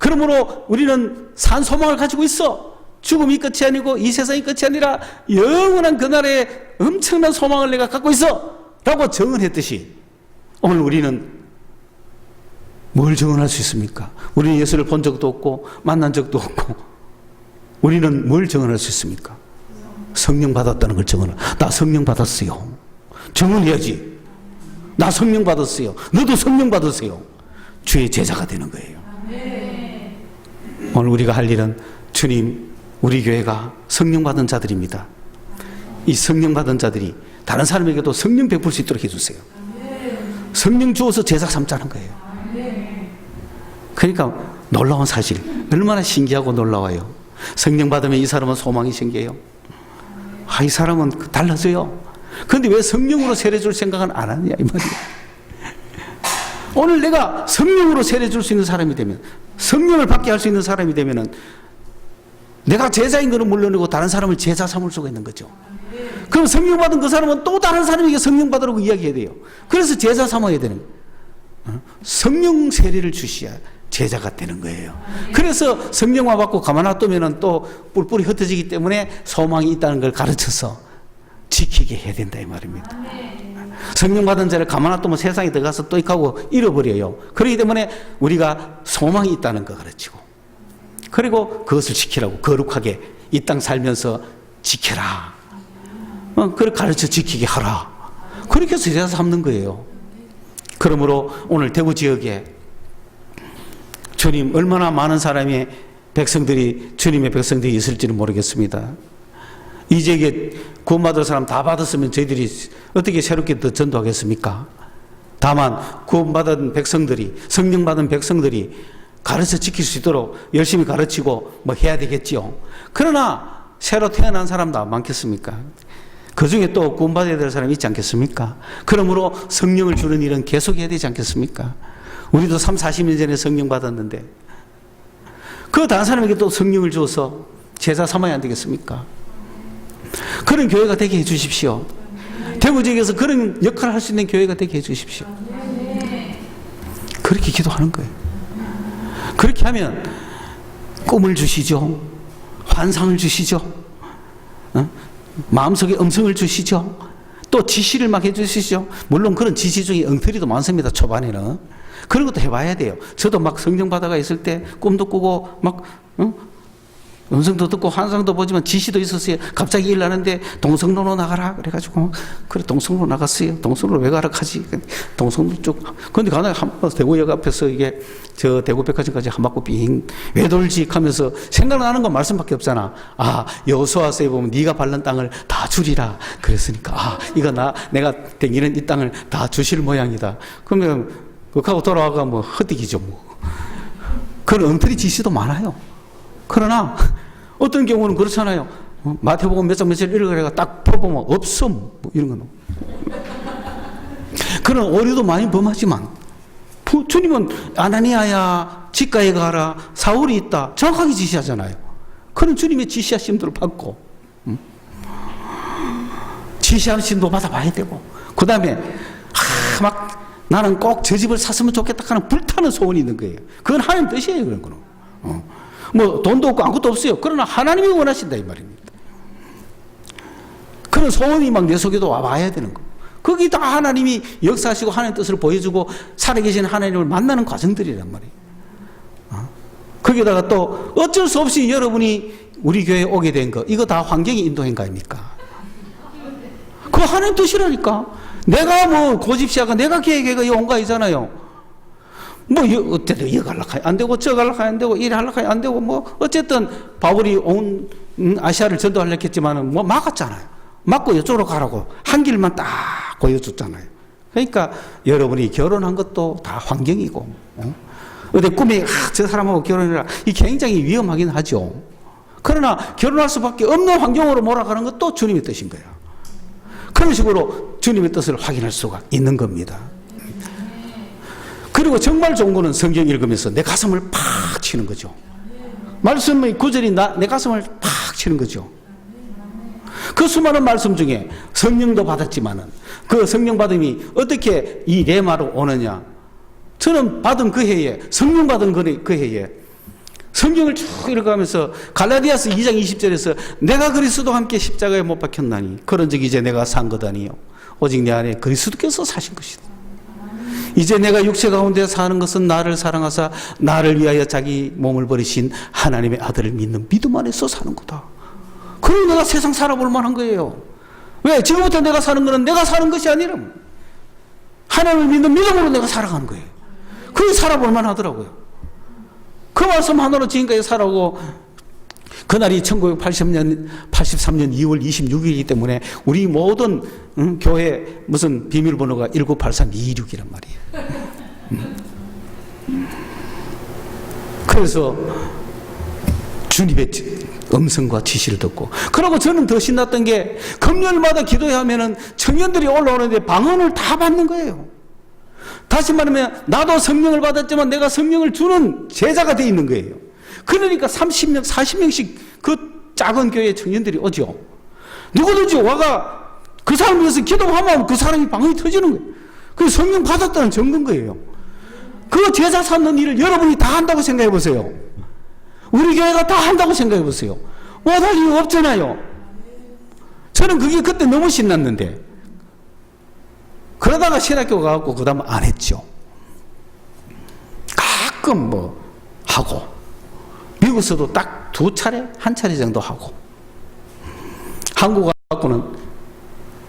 그러므로 우리는 산 소망을 가지고 있어. 죽음이 끝이 아니고 이 세상이 끝이 아니라 영원한 그날에 엄청난 소망을 내가 갖고 있어 라고 증언했듯이 오늘 우리는 뭘 증언할 수 있습니까? 우리는 예수를 본 적도 없고 만난 적도 없고 우리는 뭘 증언할 수 있습니까? 성령 받았다는 걸 증언을. 나 성령 받았어요. 증언해야지. 나 성령 받았어요. 너도 성령 받으세요. 주의 제자가 되는 거예요. 오늘 우리가 할 일은 주님, 우리 교회가 성령 받은 자들입니다. 이 성령 받은 자들이 다른 사람에게도 성령 베풀 수 있도록 해주세요. 성령 주어서 제자 삼자는 거예요. 그러니까 놀라운 사실, 얼마나 신기하고 놀라워요. 성령 받으면 이 사람은 소망이 생겨요. 이 사람은 달라져요. 그런데 왜 성령으로 세례 줄 생각은 안 하느냐 이 말이에요. 오늘 내가 성령으로 세례 줄 수 있는 사람이 되면, 성령을 받게 할 수 있는 사람이 되면은 내가 제자인 것은 물론이고 다른 사람을 제자 삼을 수가 있는 거죠. 그럼 성령 받은 그 사람은 또 다른 사람에게 성령 받으라고 이야기해야 돼요. 그래서 제자 삼아야 되는 거예요. 성령 세례를 주셔야 제자가 되는 거예요. 그래서 성령만 받고 가만 놔두면 또 뿔뿔이 흩어지기 때문에 소망이 있다는 걸 가르쳐서 지키게 해야 된다 이 말입니다. 성령 받은 자를 가만 놔두면 세상에 들어가서 또 하고 잃어버려요. 그렇기 때문에 우리가 소망이 있다는 거 가르치고, 그리고 그것을 지키라고, 거룩하게 이 땅 살면서 지켜라. 그걸 가르쳐 지키게 하라. 그렇게 해서 제자 삼는 거예요. 그러므로 오늘 대구 지역에 주님, 얼마나 많은 사람의 백성들이, 주님의 백성들이 있을지는 모르겠습니다. 이 지역에 구원받을 사람 다 받았으면 저희들이 어떻게 새롭게 더 전도하겠습니까? 다만 구원받은 백성들이, 성령 받은 백성들이 가르쳐 지킬 수 있도록 열심히 가르치고 뭐 해야 되겠지요. 그러나 새로 태어난 사람도 많겠습니까? 그 중에 또 구원받아야 될 사람이 있지 않겠습니까? 그러므로 성령을 주는 일은 계속해야 되지 않겠습니까? 우리도 30, 40년 전에 성령 받았는데 그 다른 사람에게 또 성령을 주어서 제자 삼아야 안 되겠습니까? 그런 교회가 되게 해 주십시오. 대구 지역에서 그런 역할을 할 수 있는 교회가 되게 해주십시오. 그렇게 기도하는 거예요. 그렇게 하면 꿈을 주시죠. 환상을 주시죠. 마음속에 음성을 주시죠. 또 지시를 막 해주시죠. 물론 그런 지시 중에 엉터리도 많습니다. 초반에는. 그런 것도 해봐야 돼요. 저도 막 성령 받아가 있을 때 꿈도 꾸고 막 음성도 듣고 환상도 보지만 지시도 있었어요. 갑자기 일 나는데 동성로로 나가라 그래가지고 그래 동성로 나갔어요. 동성로 왜 가라 하지? 동성로 쭉. 근데 가나 대구역 앞에서 이게 저 대구백화점까지 한 바퀴 빙 왜 돌지 하면서 생각나는 건 말씀밖에 없잖아. 아 여호수아서에 보면 네가 밟는 땅을 다 주리라 그랬으니까 아 이거 내가 댕기는 이 땅을 다 주실 모양이다. 그러면 그하고 돌아와가 뭐 헛디기죠 뭐. 그런 엉터리 지시도 많아요. 그러나 어떤 경우는 그렇잖아요. 마태복음 몇 장 며칠 읽으려가 딱 풀어보면 없음 뭐 이런 거는. 그런 오류도 많이 범하지만 주님은 아나니아야 집가에 가라 사울이 있다 정확하게 지시하잖아요. 그런 주님의 지시하심들을 받고 지시하심도 받아봐야 되고 그 다음에 막 나는 꼭 저 집을 샀으면 좋겠다 하는 불타는 소원이 있는 거예요. 그건 하나님 뜻이에요. 그런 거는. 뭐 돈도 없고 아무것도 없어요. 그러나 하나님이 원하신다 이 말입니다. 그런 소원이 막 내 속에도 와봐야 되는 거. 거기 다 하나님이 역사하시고 하나님의 뜻을 보여주고 살아계신 하나님을 만나는 과정들이란 말이에요. 거기다가 또 어쩔 수 없이 여러분이 우리 교회에 오게 된 거 이거 다 환경이 인도한 거 아닙니까? 그거 하나님 뜻이라니까. 내가 뭐 고집시하가 내가 계획해가 온 거 아니잖아요. 뭐 어쨌든 이거 갈락하야 안 되고 저 갈락하야 안 되고 이래 할락하야 안 되고 뭐 어쨌든 바울이 온 아시아를 전도하려 했지만은 뭐 막았잖아요. 막고 이쪽으로 가라고 한 길만 딱 보여줬잖아요. 그러니까 여러분이 결혼한 것도 다 환경이고 어디 꿈에 저 사람하고 결혼해라 이 굉장히 위험하긴 하죠. 그러나 결혼할 수밖에 없는 환경으로 몰아가는 것도 주님의 뜻인 거예요. 그런 식으로 주님의 뜻을 확인할 수가 있는 겁니다. 그리고 정말 좋은 거는 성경 읽으면서 내 가슴을 팍 치는 거죠. 말씀의 구절이 내 가슴을 팍 치는 거죠. 그 수많은 말씀 중에 성령도 받았지만은 그 성령 받음이 어떻게 이 레마로 오느냐. 저는 받은 그 해에 성령 받은 그 해에 성경을 쭉 읽어가면서 갈라디아서 2장 20절에서 내가 그리스도와 함께 십자가에 못 박혔나니 그런즉 이제 내가 산 것 아니요 오직 내 안에 그리스도께서 사신 것이다. 이제 내가 육체 가운데 사는 것은 나를 사랑하사 나를 위하여 자기 몸을 버리신 하나님의 아들을 믿는 믿음 안에서 사는 거다. 그리고 내가 세상 살아볼 만한 거예요. 왜? 지금부터 내가 사는 것은 내가 사는 것이 아니라 하나님을 믿는 믿음으로 내가 살아가는 거예요. 그게 살아볼 만하더라고요. 그 말씀 하나로 지금까지 살아오고 그날이 1983년 2월 26일이기 때문에 우리 모든 교회 무슨 비밀번호가 1983226이란 말이에요. 그래서 주님의 음성과 지시를 듣고 그리고 저는 더 신났던 게 금요일마다 기도해야 하면은 청년들이 올라오는데 방언을 다 받는 거예요. 다시 말하면 나도 성령을 받았지만 내가 성령을 주는 제자가 돼 있는 거예요. 그러니까 30명, 40명씩 그 작은 교회 청년들이 오죠. 누구든지 와가 그 사람 위해서 기도하면 그 사람이 방언이 터지는 거예요. 그 성령 받았다는 증거인 거예요. 그 제자 삼는 일을 여러분이 다 한다고 생각해 보세요. 우리 교회가 다 한다고 생각해 보세요. 못할 이유 없잖아요. 저는 그게 그때 너무 신났는데 그러다가 신학교 가갖고 그 다음 안 했죠. 가끔 뭐 하고 미국에서도 딱 2차례, 1차례 정도 하고 한국 가갖고는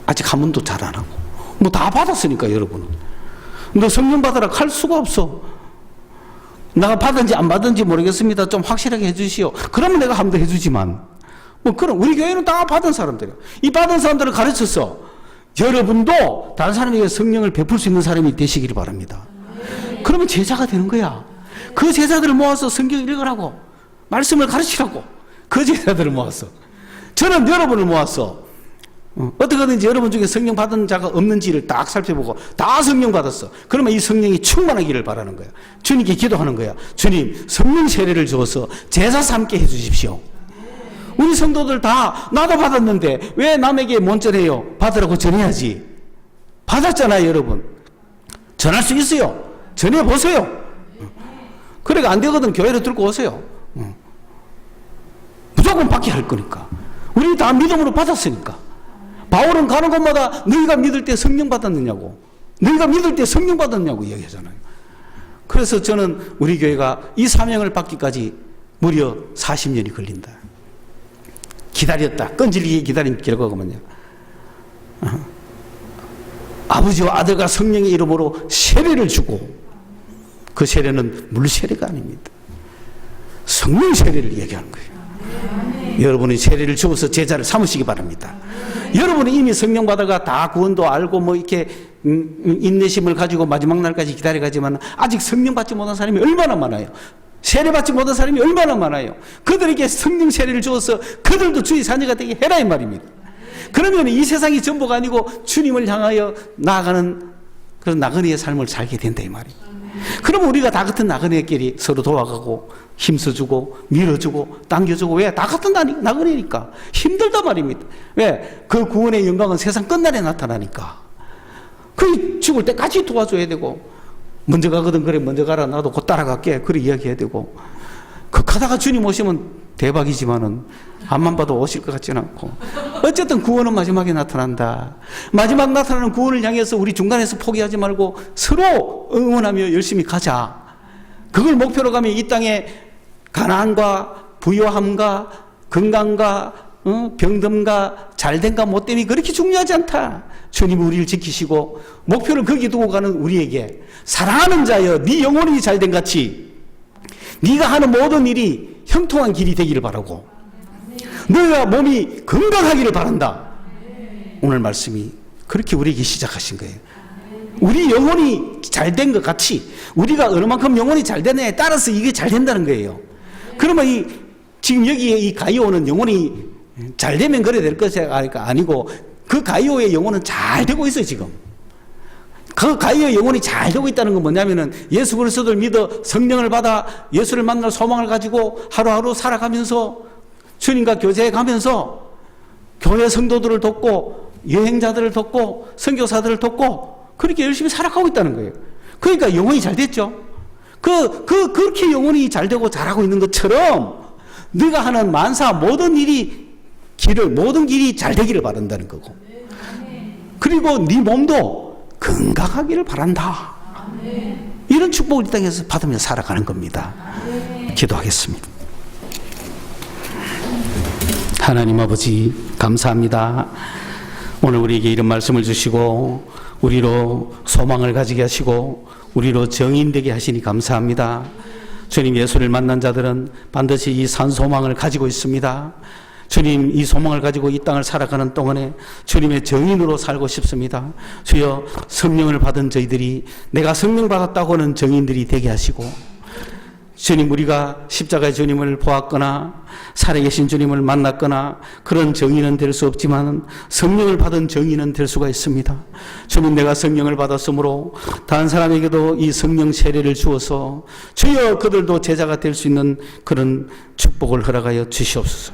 아직 한 번도 잘 안 하고 뭐 다 받았으니까 여러분은 너 성령 받으라 할 수가 없어. 내가 받은지 안 받은지 모르겠습니다. 좀 확실하게 해주시오. 그러면 내가 한 번 더 해주지만 뭐 그럼 우리 교회는 다 받은 사람들이야. 이 받은 사람들을 가르쳐서 여러분도 다른 사람에게 성령을 베풀 수 있는 사람이 되시기를 바랍니다. 그러면 제자가 되는 거야. 그 제자들을 모아서 성경 읽으라고 말씀을 가르치라고 그 제자들을 모았어. 저는 여러분을 모았어. 어떻게든지 여러분 중에 성령 받은 자가 없는지를 딱 살펴보고 다 성령 받았어. 그러면 이 성령이 충만하기를 바라는 거야. 주님께 기도하는 거야. 주님 성령 세례를 주어서 제자 삼게 해주십시오. 우리 성도들 다 나도 받았는데 왜 남에게 못 전해요? 받으라고 전해야지. 받았잖아요, 여러분. 전할 수 있어요. 전해보세요. 그러니까 안 되거든 교회로 들고 오세요. 무조건 받게 할 거니까. 우리 다 믿음으로 받았으니까. 바울은 가는 곳마다 너희가 믿을 때 성령 받았느냐고, 너희가 믿을 때 성령 받았냐고 이야기하잖아요. 그래서 저는 우리 교회가 이 사명을 받기까지 무려 40년이 걸린다. 기다렸다. 끈질기게 기다린 결과가 뭐냐. 아버지와 아들과 성령의 이름으로 세례를 주고, 그 세례는 물 세례가 아닙니다. 성령 세례를 얘기하는 거예요. 여러분이 세례를 주어서 제자를 삼으시기 바랍니다. 여러분이 이미 성령 받아가 다 구원도 알고 뭐 이렇게 인내심을 가지고 마지막 날까지 기다려가지만 아직 성령 받지 못한 사람이 얼마나 많아요. 세례 받지 못한 사람이 얼마나 많아요. 그들에게 성령 세례를 주어서 그들도 주의 자녀가 되게 해라 이 말입니다. 그러면 이 세상이 전부가 아니고 주님을 향하여 나아가는 그런 나그네의 삶을 살게 된다 이 말이에요. 그러면 우리가 다 같은 나그네끼리 서로 도와가고 힘써주고 밀어주고 당겨주고, 왜? 다 같은 나그네니까 힘들단 말입니다. 왜? 그 구원의 영광은 세상 끝날에 나타나니까. 그 죽을 때까지 도와줘야 되고, 먼저 가거든 그래 먼저 가라 나도 곧 따라갈게 그래 이야기해야 되고, 그 가다가 주님 오시면 대박이지만은 앞만 봐도 오실 것 같지는 않고, 어쨌든 구원은 마지막에 나타난다. 마지막 나타나는 구원을 향해서 우리 중간에서 포기하지 말고 서로 응원하며 열심히 가자. 그걸 목표로 가면 이 땅에 가난과 부요함과 건강과 병듦과 잘됨과 못됨이 그렇게 중요하지 않다. 주님이 우리를 지키시고 목표를 거기 두고 가는 우리에게 사랑하는 자여 네 영혼이 잘된 같이 네가 하는 모든 일이 형통한 길이 되기를 바라고 너희가 몸이 건강하기를 바란다. 오늘 말씀이 그렇게 우리에게 시작하신 거예요. 우리 영혼이 잘된 것 같이 우리가 어느 만큼 영혼이 잘 되느냐에 따라서 이게 잘 된다는 거예요. 그러면 지금 여기에 이 가이오는 영혼이 잘 되면 그래 될 것이 아니고 그 가이오의 영혼은 잘 되고 있어요. 지금 그 가이오의 영혼이 잘 되고 있다는 건 뭐냐면은 예수 그리스도를 믿어 성령을 받아 예수를 만날 소망을 가지고 하루하루 살아가면서 주님과 교제해 가면서 교회 성도들을 돕고 여행자들을 돕고 선교사들을 돕고 그렇게 열심히 살아가고 있다는 거예요. 그러니까 영혼이 잘 됐죠. 그렇게 영혼이 잘 되고 잘하고 있는 것처럼 네가 하는 만사 모든 길이 잘 되기를 바란다는 거고, 그리고 네 몸도 건강하기를 바란다. 이런 축복을 이 땅에서 받으며 살아가는 겁니다. 기도하겠습니다. 하나님 아버지 감사합니다. 오늘 우리에게 이런 말씀을 주시고 우리로 소망을 가지게 하시고 우리로 정인되게 하시니 감사합니다. 주님, 예수를 만난 자들은 반드시 이 산 소망을 가지고 있습니다. 주님, 이 소망을 가지고 이 땅을 살아가는 동안에 주님의 정인으로 살고 싶습니다. 주여, 성령을 받은 저희들이 내가 성령 받았다고 하는 정인들이 되게 하시고, 주님, 우리가 십자가의 주님을 보았거나 살아계신 주님을 만났거나 그런 정의는 될 수 없지만 성령을 받은 정의는 될 수가 있습니다. 주님, 내가 성령을 받았으므로 다른 사람에게도 이 성령 세례를 주어서 주여 그들도 제자가 될 수 있는 그런 축복을 허락하여 주시옵소서.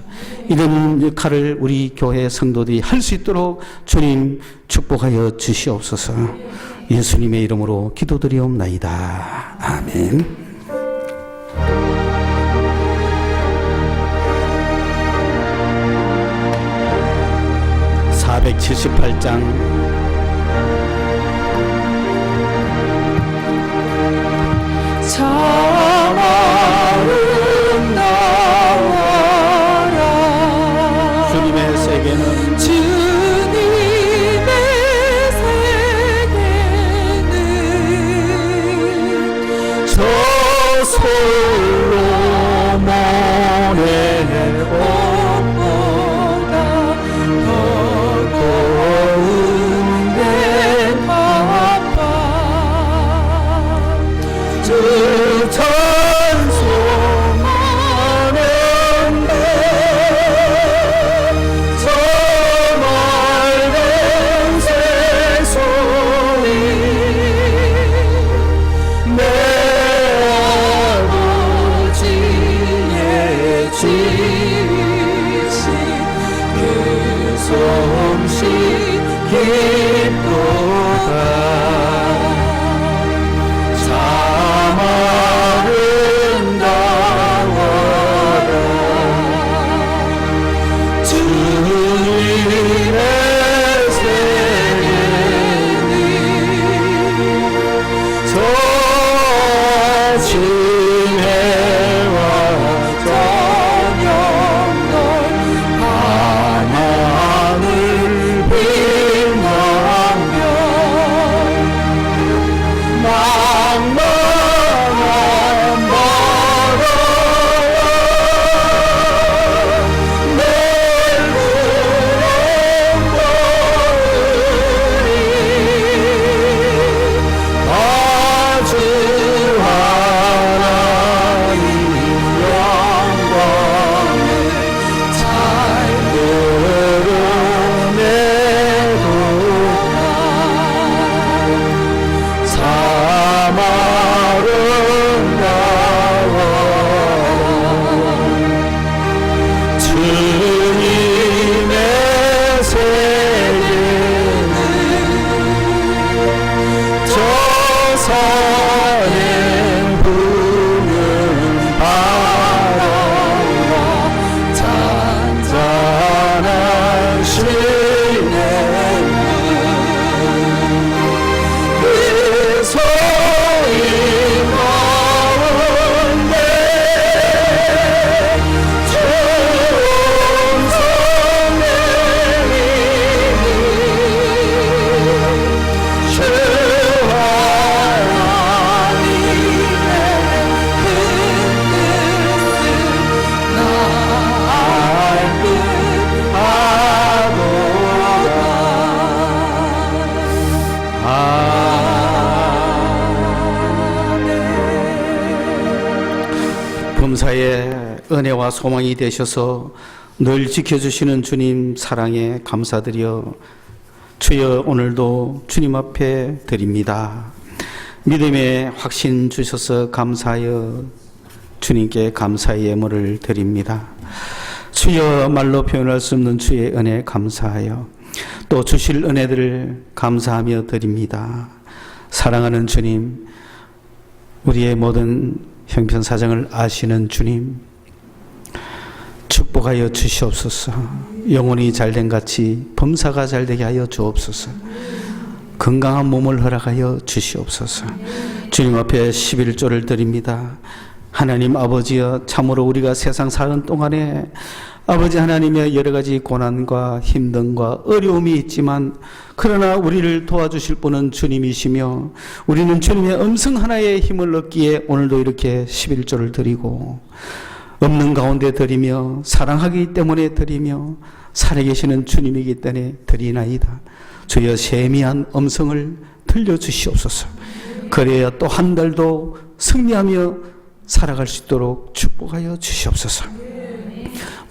이런 역할을 우리 교회 성도들이 할 수 있도록 주님 축복하여 주시옵소서. 예수님의 이름으로 기도드리옵나이다. 아멘. 478장 사랑은 나와라. 주님의 세계는 솔로몬의 꽃보다 더 고운 아침 해와 저녁 널 하나를 빛나며 낭만한 바다와 내 서는 부는 바다와 잔잔한 시내 그 소리 가운데 좋은 범사에 은혜와 소망이 되셔서 늘 지켜주시는 주님 사랑에 감사드려 주여 오늘도 주님 앞에 드립니다. 믿음의 확신 주셔서 감사하여 주님께 감사의 예물을 드립니다. 주여 말로 표현할 수 없는 주의 은혜 감사하여 또 주실 은혜들을 감사하며 드립니다. 사랑하는 주님, 우리의 모든 형편사정을 아시는 주님, 축복하여 주시옵소서. 영혼이 잘된 같이 범사가 잘되게 하여 주옵소서. 건강한 몸을 허락하여 주시옵소서. 주님 앞에 11조를 드립니다. 하나님 아버지여, 참으로 우리가 세상 사는 동안에 아버지 하나님의 여러 가지 고난과 힘듦과 어려움이 있지만 그러나 우리를 도와주실 분은 주님이시며 우리는 주님의 음성 하나의 힘을 얻기에 오늘도 이렇게 11조를 드리고 없는 가운데 드리며 사랑하기 때문에 드리며 살아계시는 주님이기 때문에 드리나이다. 주여 세미한 음성을 들려주시옵소서. 그래야 또 한 달도 승리하며 살아갈 수 있도록 축복하여 주시옵소서.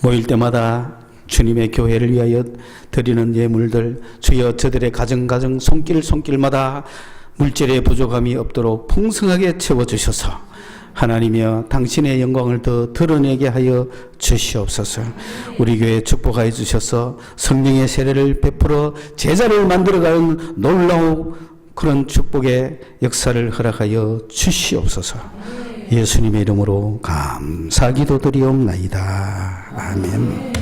모일 때마다 주님의 교회를 위하여 드리는 예물들, 주여 저들의 가정 손길마다 물질의 부족함이 없도록 풍성하게 채워주셔서 하나님이여 당신의 영광을 더 드러내게 하여 주시옵소서. 우리 교회에 축복하여 주셔서 성령의 세례를 베풀어 제자를 만들어가는 놀라운 그런 축복의 역사를 허락하여 주시옵소서. 예수님의 이름으로 감사 기도드리옵나이다. 아멘.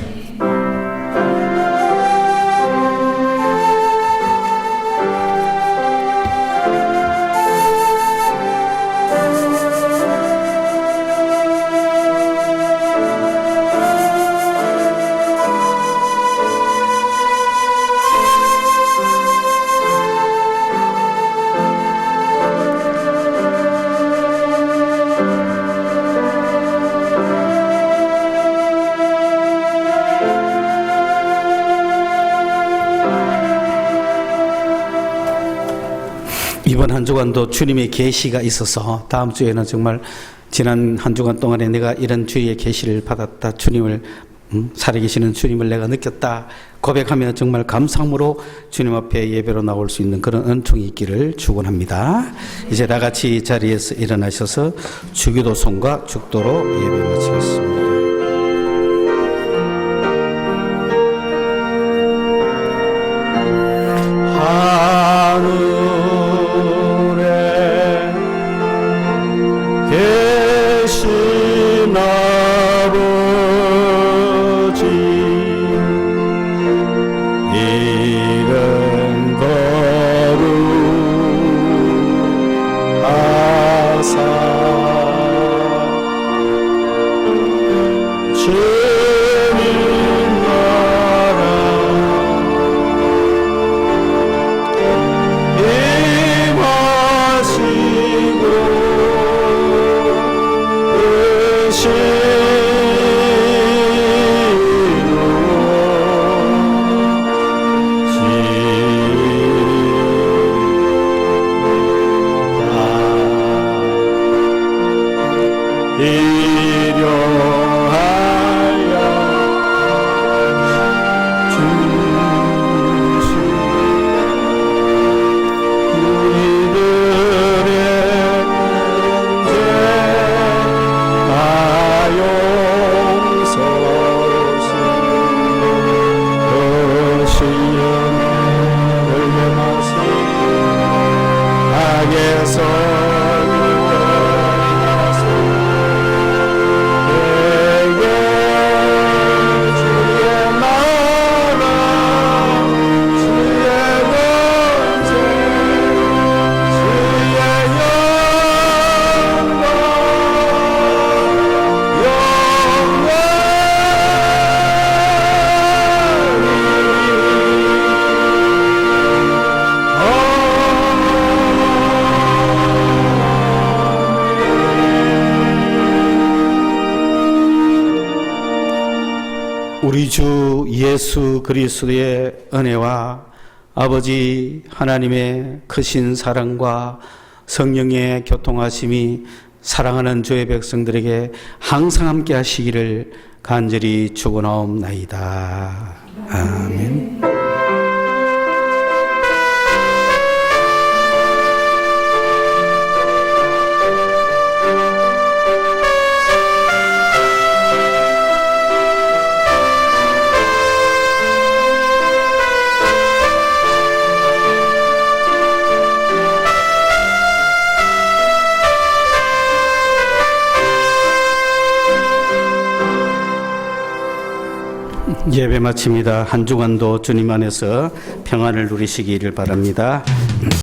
이번 한 주간도 주님의 계시가 있어서 다음 주에는 정말 지난 한 주간 동안에 내가 이런 주의 계시를 받았다, 주님을 살아계시는 주님을 내가 느꼈다 고백하며 정말 감사함으로 주님 앞에 예배로 나올 수 있는 그런 은총이 있기를 축원합니다. 이제 다 같이 자리에서 일어나셔서 주기도 손과 죽도로 예배 마치겠습니다. 이른 거룩하사 우리 주 예수 그리스도의 은혜와 아버지 하나님의 크신 사랑과 성령의 교통하심이 사랑하는 주의 백성들에게 항상 함께 하시기를 간절히 축원하옵나이다. 아멘. 예배 마칩니다. 한 주간도 주님 안에서 평안을 누리시기를 바랍니다.